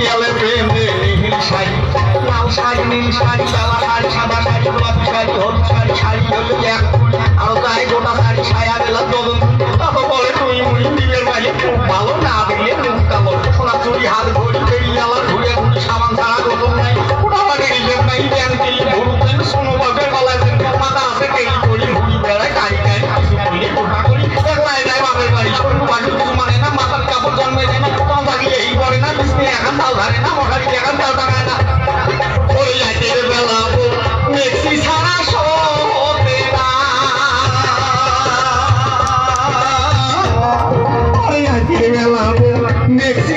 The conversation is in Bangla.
গেলে প্রেমে নীল শাড়ি লাল শাড়ি নীল শাড়ি কালা শাড়ি সাদা শাড়ি গোলাপি শাড়ি হলুদ শাড়ি শাড়ি হলুদ এক আরো গায়ে গোটা শাড়ি ছায়া বেলা দোলন তত বলে তুই মুড়ি দিবের বাইরে খুব ভালো না দিলে মুখটা বল সোনা চুরি হাত ঘড়ি ফেরি আলার ঘুরে ঘুরে সাবান ছাড়া গোতম নাই ওটা লাগে রিলেন নাই ব্যান দিলি ভরুন দেন সোনো বাপের গলায় দেন মাথা আছে টেলি করি ঘুরি বেড়ায় গাড়ি গাড়ি কিছু বলি কোটা করি একলাই যায় বাপের বাড়ি ছোট বাড়ি কিছু মানে না মাথার কাপড় জন্মে দেয় না কম থাকিয়ে এই করে না বিষ্ণু এখন তাল ধরে না মশারি এখন তাল টাঙায় না ওই রাতের বেলা মেক্সি ছাড়া শোতে না ওই রাতের বেলা মেক্সি